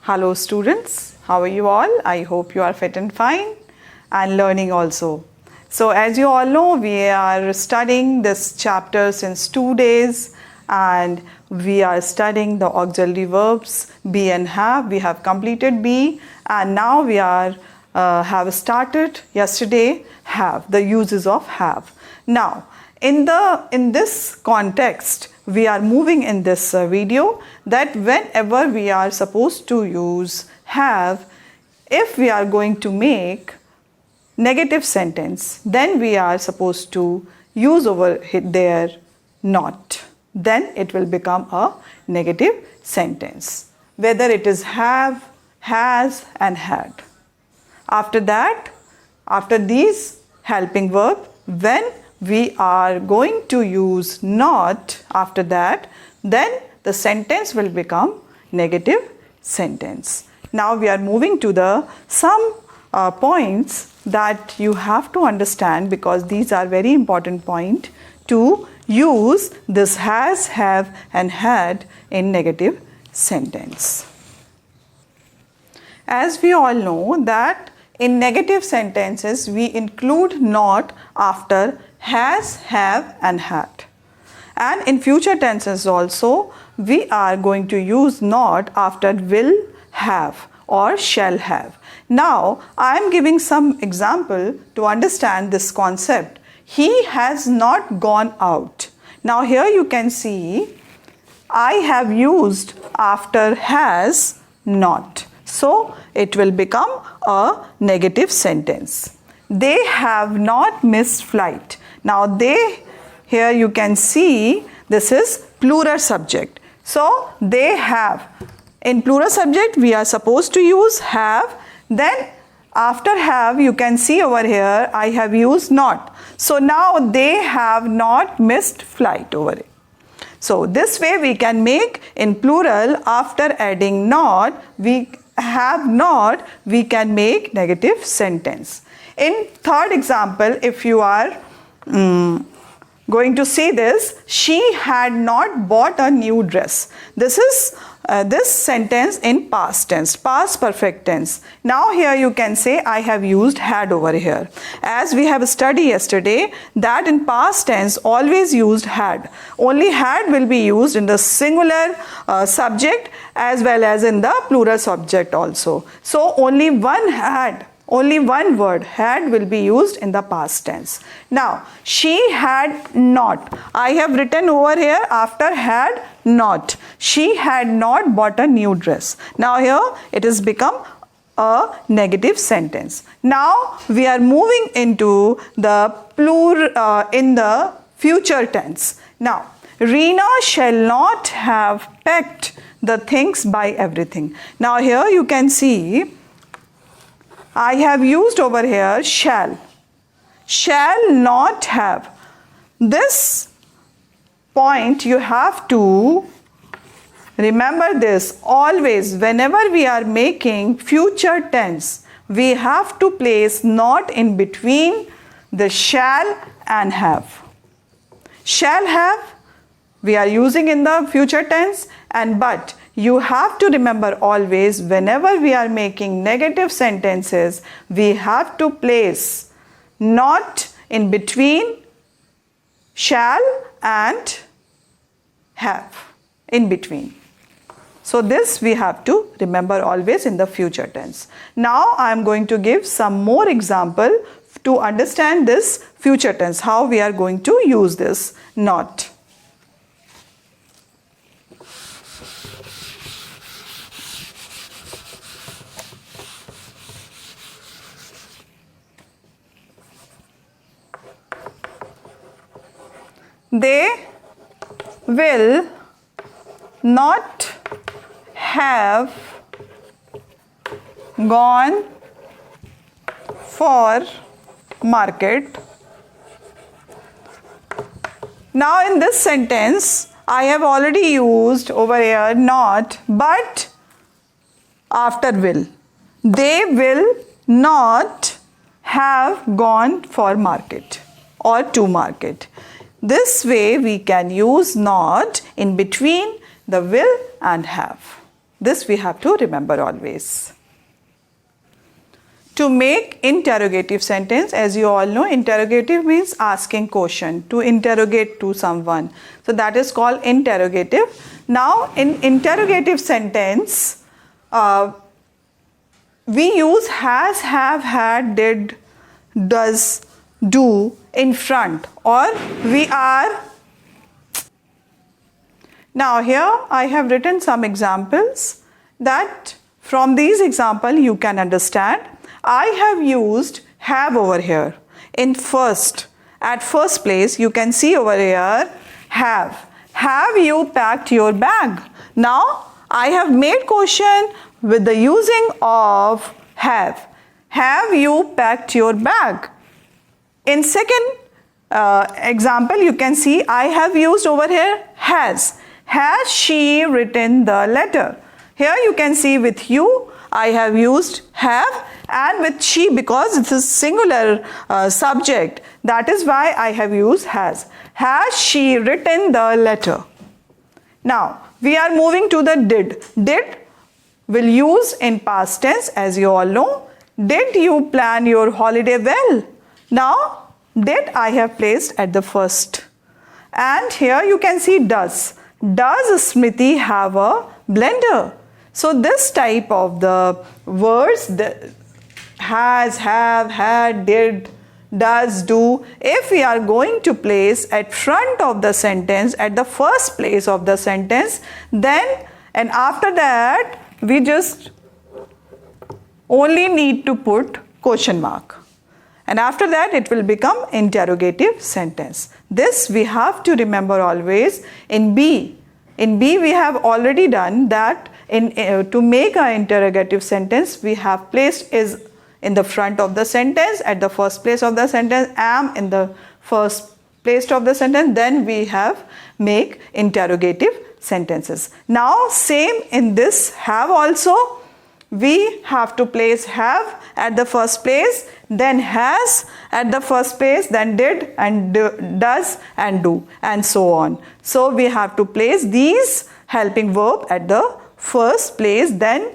Hello students, how are you all? I hope you are fit and fine and learning also. So as you all know, we are studying this chapter since 2 days and we are studying the auxiliary verbs be and have. We have completed be and now we are have started yesterday have, the uses of have. Now in this context, we are moving in this video that whenever we are supposed to use have, if we are going to make negative sentence, then we are supposed to use over there not. Then it will become a negative sentence. Whether it is have, has and had. After that, after these helping verb, when we are going to use not after that, then the sentence will become negative sentence. Now we are moving to the some points that you have to understand, because these are very important point to use this has, have and had in negative sentence. As we all know that in negative sentences we include not after has, have and had. And in future tenses also we are going to use not after will have or shall have. Now I am giving some example to understand this concept. He has not gone out. Now here you can see I have used after has not. So it will become a negative sentence. They have not missed flight. Now they, here you can see this is plural subject. So they have. In plural subject we are supposed to use have. Then after have you can see over here I have used not. So now they have not missed flight over it. So this way we can make in plural after adding not, we have not, we can make negative sentence. In third example, if you are going to see this, she had not bought a new dress. This is this sentence in past tense, past perfect tense. Now here you can say I have used had over here. As we have studied yesterday that in past tense always used had. Only had will be used in the singular subject as well as in the plural subject also. So only one had. Only one word had will be used in the past tense. Now she had not. I have written over here after had not. She had not bought a new dress. Now here it has become a negative sentence. Now we are moving into the plural in the future tense. Now Reena shall not have packed the things by everything. Now here you can see I have used over here shall. Shall not have. This point you have to remember this always. Whenever we are making future tense, we have to place not in between the shall and have. Shall have we are using in the future tense, and but you have to remember always whenever we are making negative sentences, we have to place not in between shall and have, in between. So this we have to remember always in the future tense. Now I am going to give some more example to understand this future tense, how we are going to use this not. They will not have gone for market. Now in this sentence I have already used over here not, but after will. They will not have gone for market or to market. This way we can use not in between the will and have. This we have to remember always. To make interrogative sentence, as you all know, interrogative means asking question, to interrogate to someone. So that is called interrogative. Now in interrogative sentence, we use has, have, had, did, does, do in front, or we are. Now here I have written some examples that from these examples you can understand. I have used have over here in first. At first place you can see over here have. Have you packed your bag? Now I have made question with the using of have. Have you packed your bag? In second example you can see I have used over here has. Has she written the letter? Here you can see with you I have used have, and with she, because it's a singular subject, that is why I have used has. Has she written the letter? Now we are moving to the did. Did will use in past tense, as you all know. Did you plan your holiday well? Now did I have placed at the first. And here you can see does. Does Smriti have a blender? So this type of the words, has, have, had, did, does, do, if we are going to place at front of the sentence, at the first place of the sentence, then and after that we just only need to put question mark. And after that it will become interrogative sentence. This we have to remember always. In B we have already done that. To make an interrogative sentence, we have placed is in the front of the sentence, at the first place of the sentence, am in the first place of the sentence, then we have make interrogative sentences. Now same in this have also, we have to place have at the first place, then has at the first place, then did and does and do, and so on. So we have to place these helping verb at the first place, then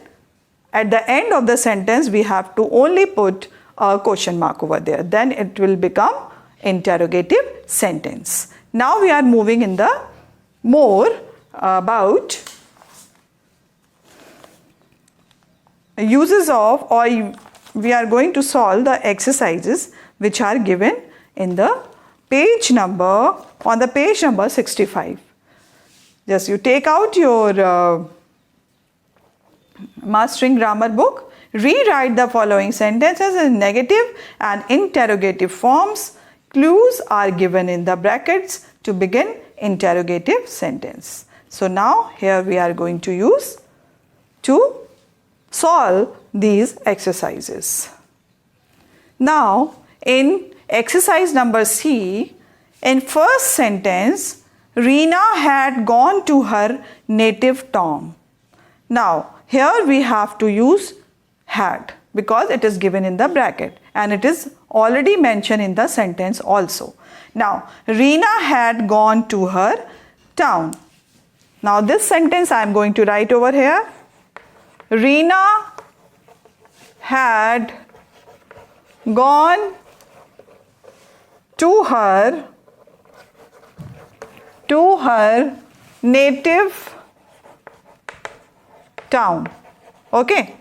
at the end of the sentence we have to only put a question mark over there, then it will become interrogative sentence. Now we are moving in the more about uses of, or we are going to solve the exercises which are given in the page number, on the page number 65. Just you take out your Mastering Grammar book, rewrite the following sentences in negative and interrogative forms. Clues are given in the brackets to begin interrogative sentence. So now here we are going to use to solve these exercises. Now in exercise number C, in first sentence, Reena had gone to her native town. Now here we have to use had because it is given in the bracket and it is already mentioned in the sentence also. Now Reena had gone to her town. Now this sentence I am going to write over here. Reena had gone to her native town. Okay,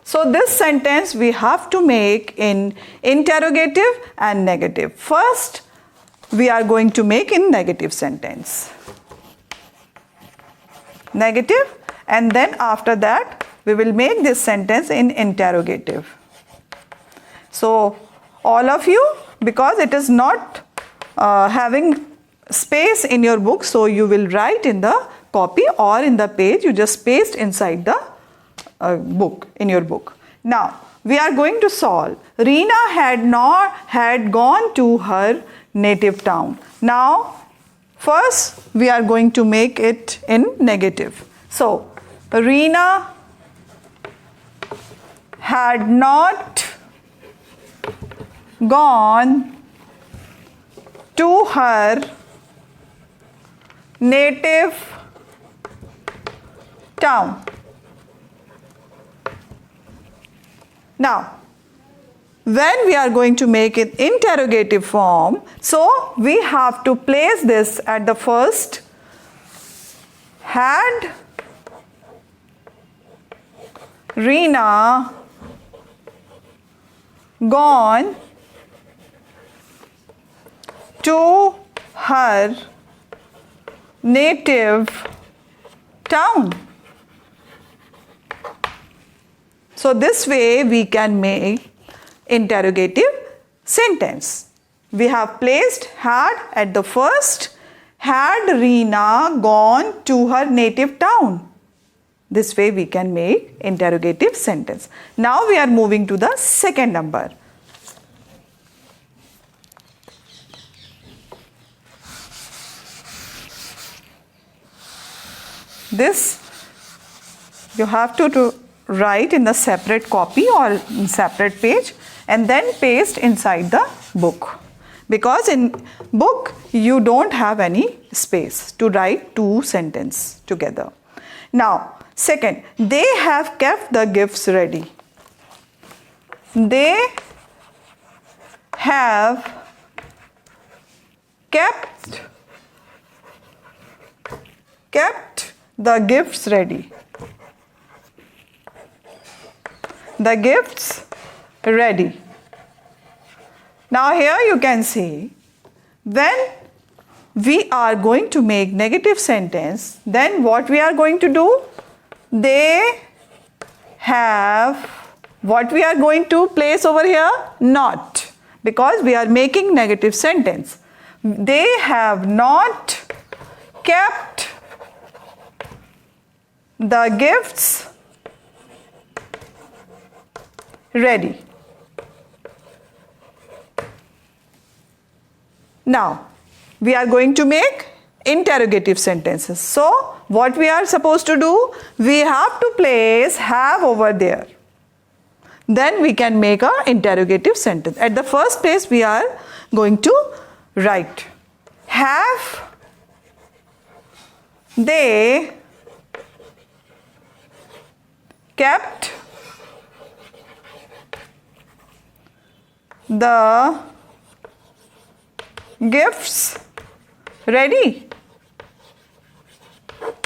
so this sentence we have to make in interrogative and negative. First we are going to make in negative sentence, negative, and then after that we will make this sentence in interrogative. So all of you, because it is not having space in your book, so you will write in the copy or in the page, you just paste inside the book, in your book. Now we are going to solve. Reena had gone to her native town. Now first we are going to make it in negative. So Reena had not gone to her native town. Now, when we are going to make it interrogative form, so we have to place this at the first. Had Reena gone to her native town? So this way we can make interrogative sentence. We have placed had at the first. Had Reena gone to her native town? This way we can make interrogative sentence. Now we are moving to the second number. This you have to write in the separate copy or in separate page and then paste inside the book. Because in book you don't have any space to write two sentences together. Now, second, they have kept the gifts ready. They have kept the gifts ready. The gifts ready. Now here you can see, when we are going to make negative sentence, then what we are going to do? They have, what we are going to place over here? Not, because we are making negative sentence. They have not kept the gifts ready. Now, we are going to make interrogative sentences. So, what we are supposed to do? We have to place have over there. Then we can make an interrogative sentence. At the first place, we are going to write have they kept the gifts ready?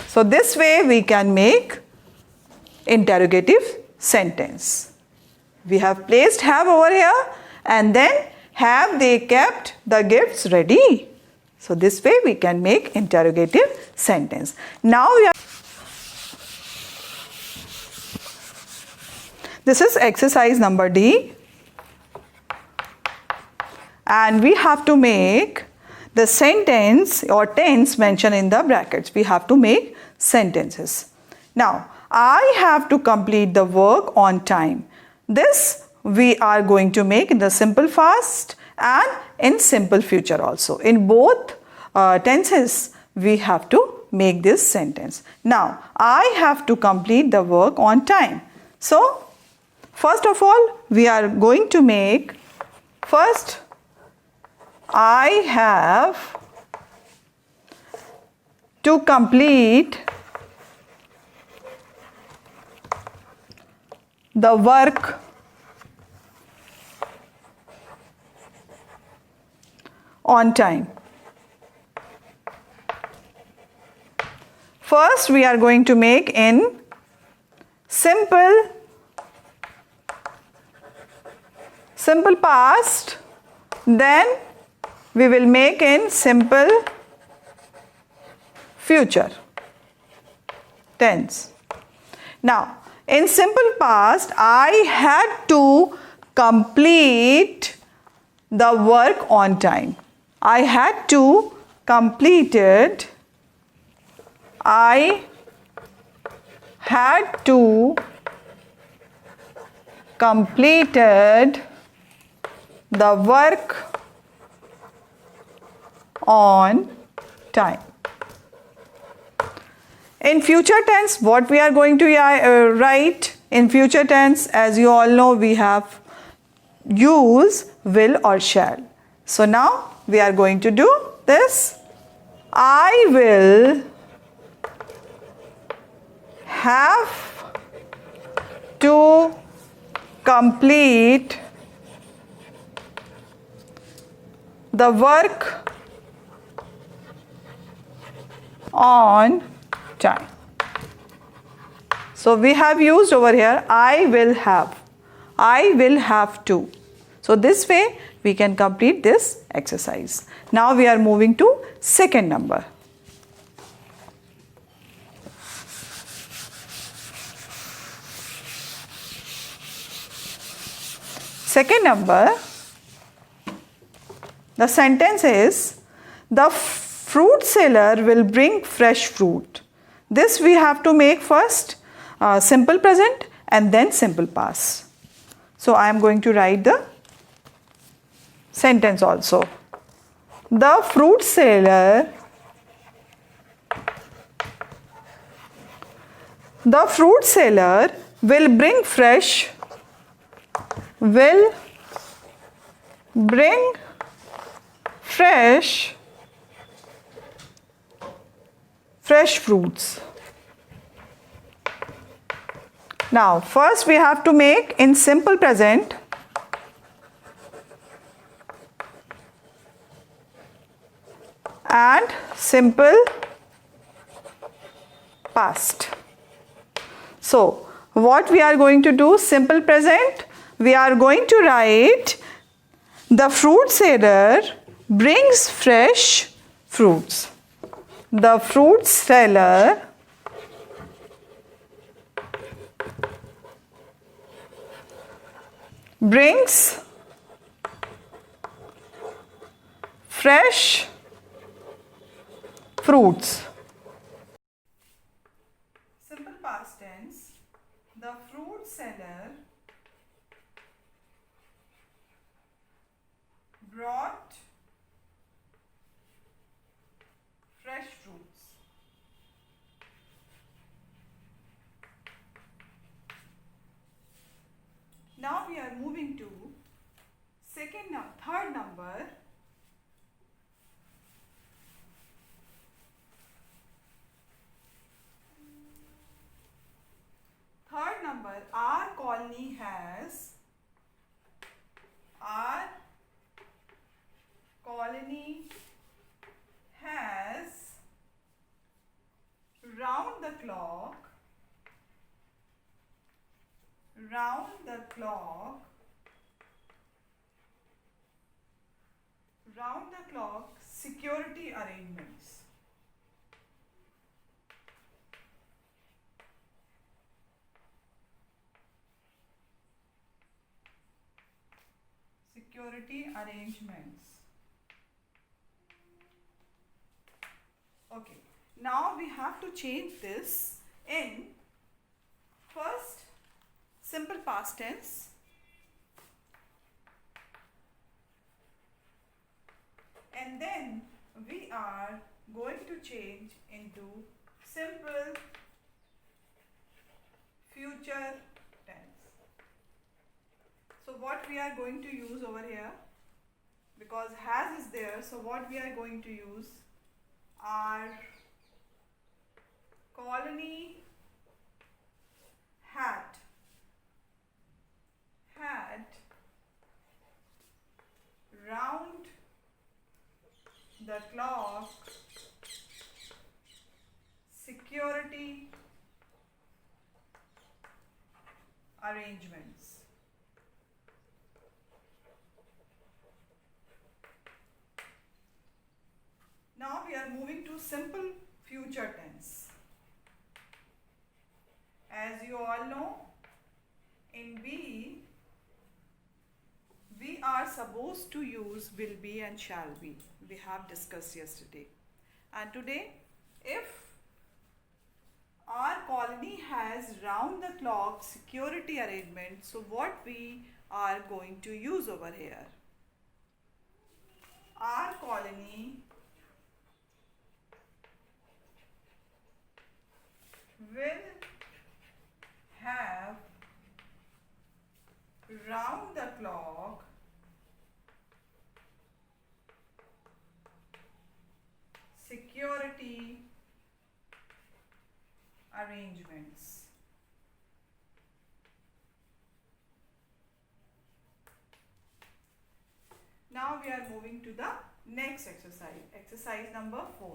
So this way we can make interrogative sentence. We have placed have over here and then have they kept the gifts ready? So this way we can make interrogative sentence. Now we are, this is exercise number D. And we have to make the sentence or tense mentioned in the brackets. We have to make sentences. Now, I have to complete the work on time. This we are going to make in the simple past and in simple future also. In both tenses, we have to make this sentence. Now, I have to complete the work on time. So, first of all, we are going to make first I have to complete the work on time. First, we are going to make in simple past, then we will make in simple future tense. Now, in simple past, I had to complete the work on time. I had to completed. I had to completed the work on time. In future tense, what we are going to write? In future tense, as you all know, we have use will or shall. So now we are going to do this. I will have to complete the work on time. So we have used over here I will have to. So this way we can complete this exercise. Now we are moving to second number. Second number, the sentence is, the fruit seller will bring fresh fruit. This we have to make first simple present and then simple past. So I am going to write the sentence also. The fruit seller will bring fresh fruits. Now first we have to make in simple present and simple past. So what we are going to do, simple present, we are going to write the fruit seller brings fresh fruits. The fruit seller brings fresh fruits. Simple past tense, the fruit seller brought fresh fruits. Now we are moving to third number. Third number, our colony has round the clock security arrangements. Okay, now we have to change this in first simple past tense and then we are going to change into simple future tense. So what we are going to use over here, because has is there, so what we are going to use, our colony had round the clock security arrangements. Now we are moving to simple future tense. As you all know, in be, we are supposed to use will be and shall be. We have discussed yesterday. And today, if our colony has round the clock security arrangement, so what we are going to use over here? Our colony will have round the clock security arrangements. Now we are moving to the next exercise. Exercise number 4.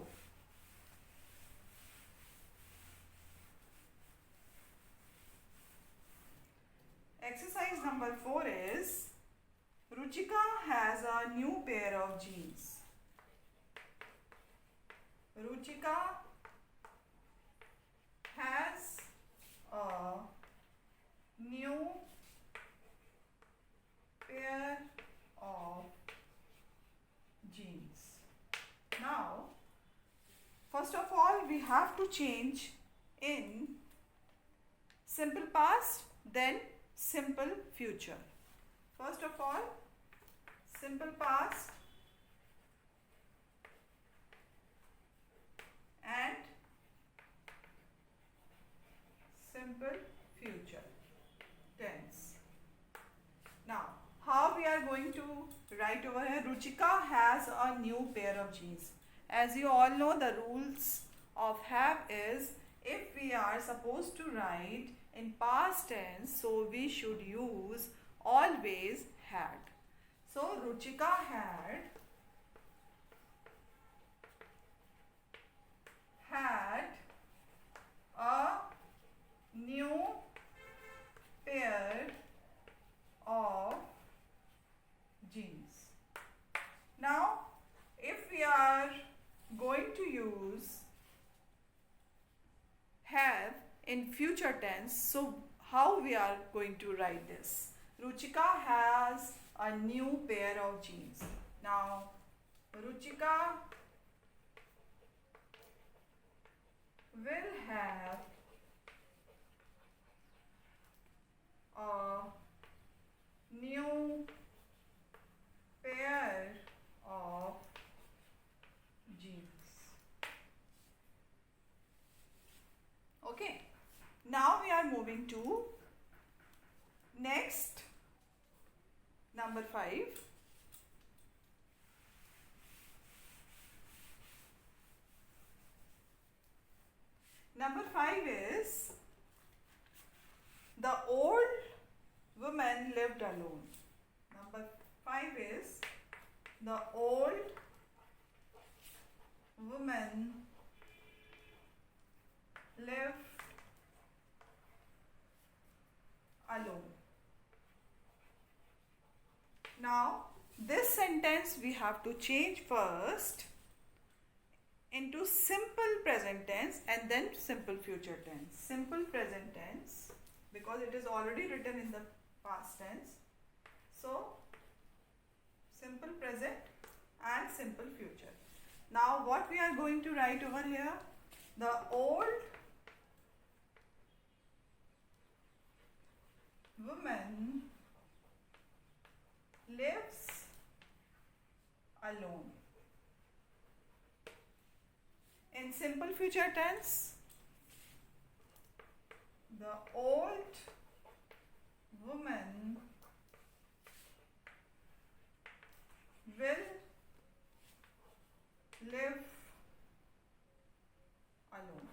Exercise number 4 is Ruchika has a new pair of jeans. Ruchika has a new pair of jeans. Now, first of all, we have to change in simple past, then simple future. First of all, simple past and simple future tense. Now, how we are going to write over here? Ruchika has a new pair of jeans. As you all know, the rules of have is, if we are supposed to write in past tense, so we should use always had. So Ruchika had a new pair of jeans. Now, if we are going to use have in future tense, so how we are going to write this? Ruchika has a new pair of jeans. Now, Ruchika will have a new pair of jeans. Okay. Now we are moving to next, number 5. Number 5 is the old woman lived alone. Number 5 is the old woman lived alone. Now, this sentence we have to change first into simple present tense and then simple future tense. Simple present tense, because it is already written in the past tense. So, simple present and simple future. Now, what we are going to write over here? The old woman lives alone. In simple future tense, the old woman will live alone.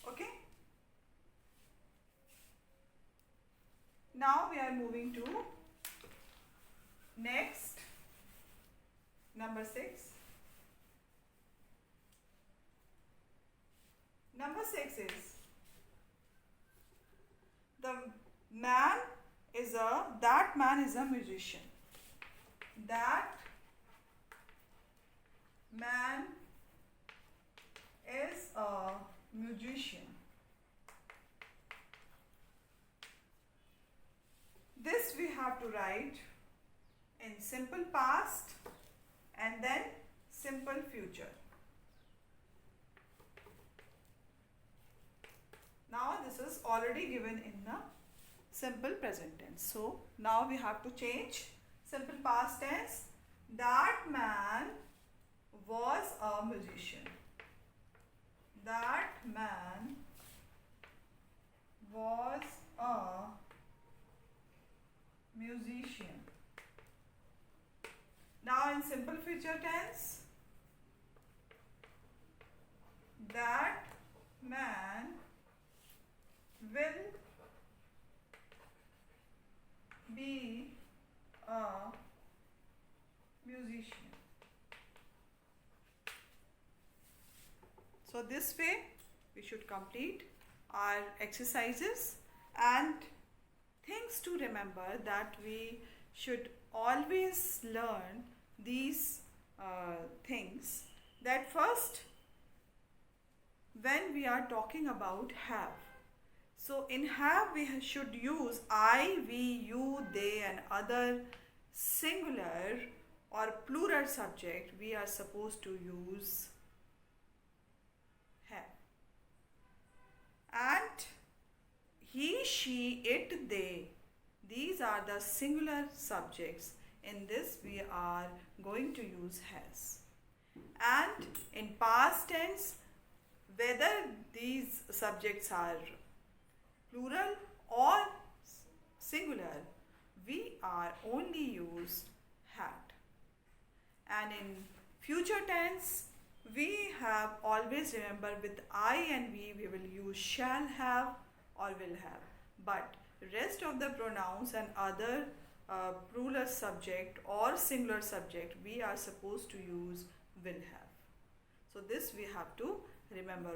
Okay? Now we are moving to next, number 6. Number 6 is that man is a musician. That man is a musician. This we have to write in simple past and then simple future. Now this is already given in the simple present tense. So now we have to change simple past tense. That man was a musician. That man was a musician. Now in simple future tense, that man will be a musician. So this way we should complete our exercises, and things to remember that we should always learn these things. That first, when we are talking about have, so in have we should use I, we, you, they and other singular or plural subject. We are supposed to use have. And he, she, it, they, these are the singular subjects. In this we are going to use has. And in past tense, whether these subjects are plural or singular, we are only use had. And in future tense, we have always remember with I and we will use shall have or will have. But rest of the pronouns and other plural subject or singular subject, we are supposed to use will have. So this we have to remember.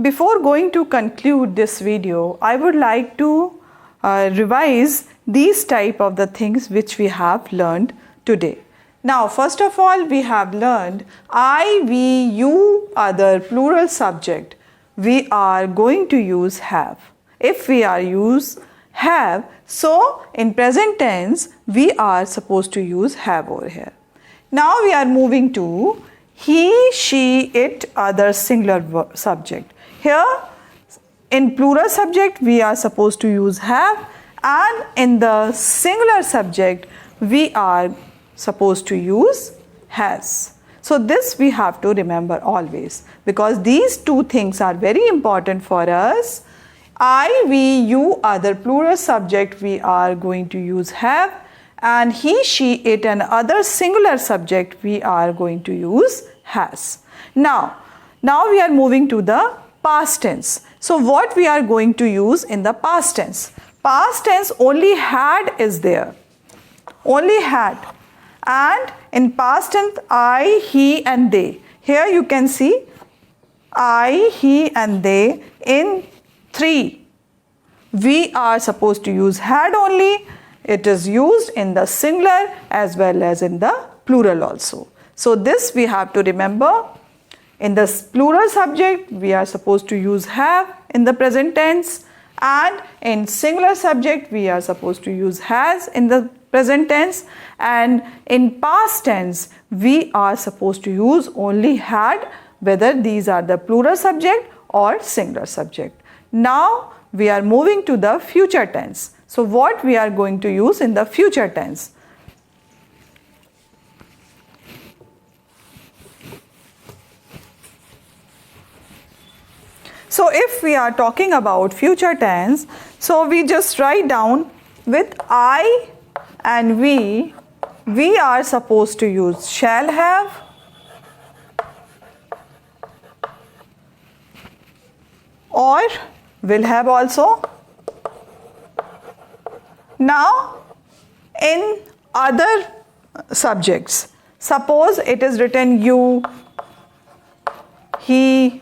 Before going to conclude this video, I would like to revise these type of the things which we have learned today. Now, first of all, we have learned I, we, you, other plural subject. We are going to use have. If we are use have, so in present tense, we are supposed to use have over here. Now we are moving to he, she, it, other singular subject. Here, in plural subject, we are supposed to use have, and in the singular subject, we are supposed to use has. So this we have to remember always, because these two things are very important for us. I, we, you, other plural subject, we are going to use have, and he, she, it and other singular subject, we are going to use has. Now we are moving to the past tense. So what we are going to use in the past tense? Past tense only had is there. Only had. And in past tense, I, he and they. Here you can see I, he and they in 3. We are supposed to use had only. It is used in the singular as well as in the plural also. So this we have to remember. In the plural subject, we are supposed to use have in the present tense, and in singular subject, we are supposed to use has in the present tense, and in past tense, we are supposed to use only had, whether these are the plural subject or singular subject. Now we are moving to the future tense. So what we are going to use in the future tense? So if we are talking about future tense, so we just write down with I and we are supposed to use shall have, or will have also. Now in other subjects, suppose it is written you, he,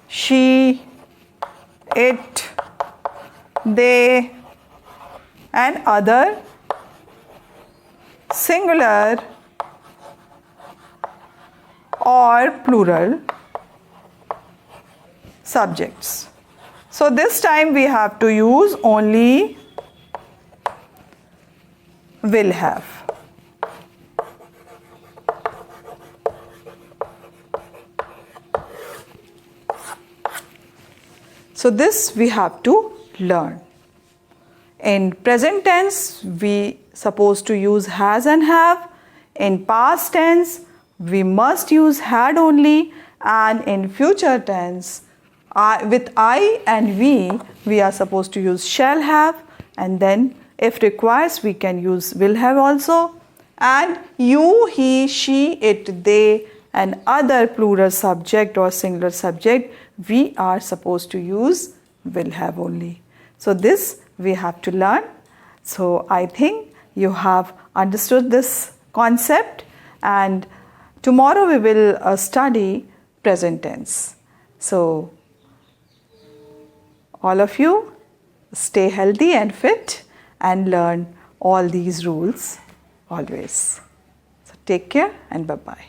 she, it, they and other singular or plural subjects. So this time we have to use only will have. So this we have to learn. In present tense, we supposed to use has and have. In past tense, we must use had only. And in future tense, with I and we are supposed to use shall have. And then if requires, we can use will have also. And you, he, she, it, they and other plural subject or singular subject, we are supposed to use will have only. So this we have to learn. So I think you have understood this concept, and tomorrow we will study present tense. So all of you stay healthy and fit and learn all these rules always. So take care and bye-bye.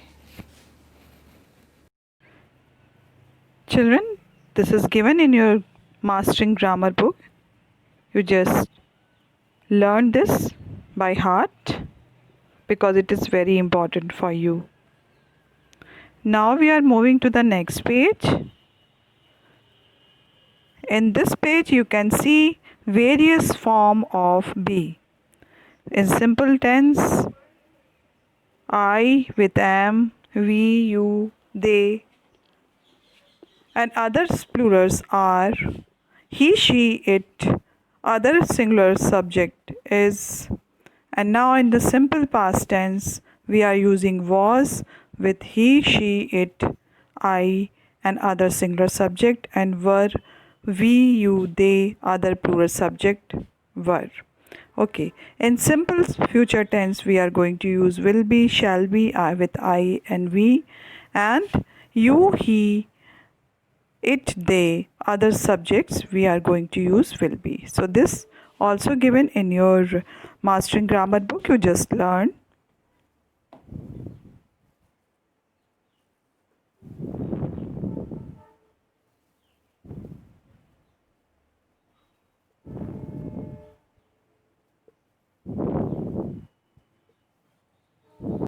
Children, this is given in your Mastering Grammar book. You just learn this by heart because it is very important for you. Now we are moving to the next page. In this page you can see various form of be. In simple tense, I with am, we, you, they, and others plurals are he, she, it, other singular subject is. And now in the simple past tense, we are using was with he, she, it, I, and other singular subject, and were, we, you, they, other plural subject, were. Okay, in simple future tense, we are going to use will be, shall be, with I and we, and you, he, it, they, other subjects, we are going to use will be. So this also given in your Mastering Grammar book, you just learn.